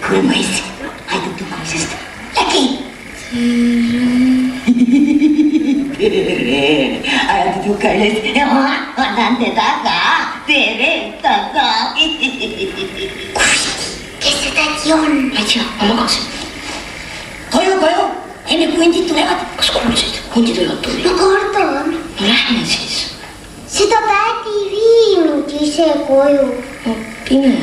Kui mõist, aitab tukkamisest. Läki! Tere! Aitab tukkamisest. Ma tahan teda ka. Tere taga. Kes seda äkki on? Ma ei tea, ma magasin. Koju. Enne kui hundid tulevad. Kas kuulsid? Hundid võivad tulla. Ma kardan. No lähme siis. Seda tädi viinud ise koju. No pime.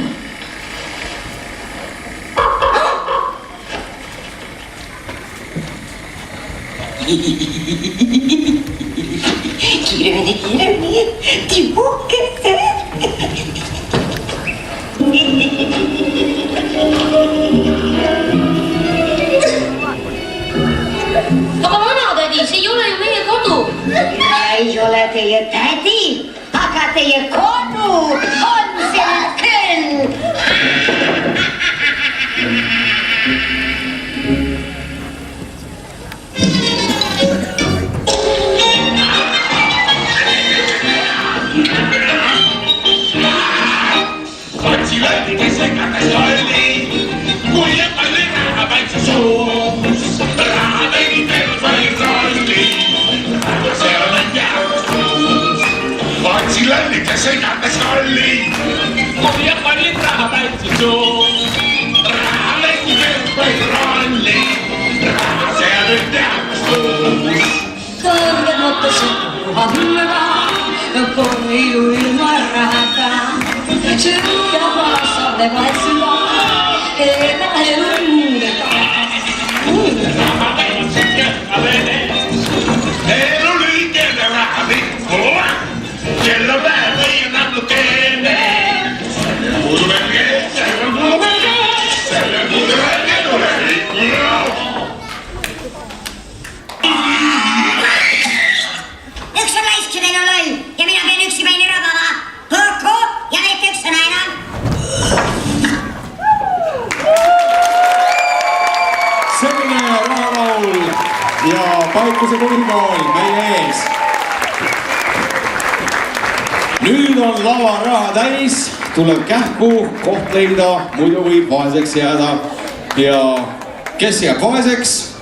Kiiremini, tibukese. Aga vanatädi, see ei ole ju meie kodu. Ei ole teie tädi, aga teie kodu on seal küll. Segates kalli, kui ja pallid raha päitsi suus. Raha läki või rolli, raha seal nüüd teakas tuus. Kõrged mõttesid kuhamõra, kui ilma rahata. Süüa vaasade vaitsima, ega õngega. Raha päitsi kõrga vene, elu lühikene raha vikku. Kella päev ei annab teene. Selle muudu verge, selle muudu verge tulevikku rauh. Üks on laisk, teine on loll ja mina pean üksi päini rabama. Kokku ja mitte üks sõna enam. Selline rahalaul ja Paikuse põhikool meie ees. Nüüd on lava raha täis, tuleb kähku koht leida, muidu võib vaeseks jääda. Ja kes jääb vaeseks?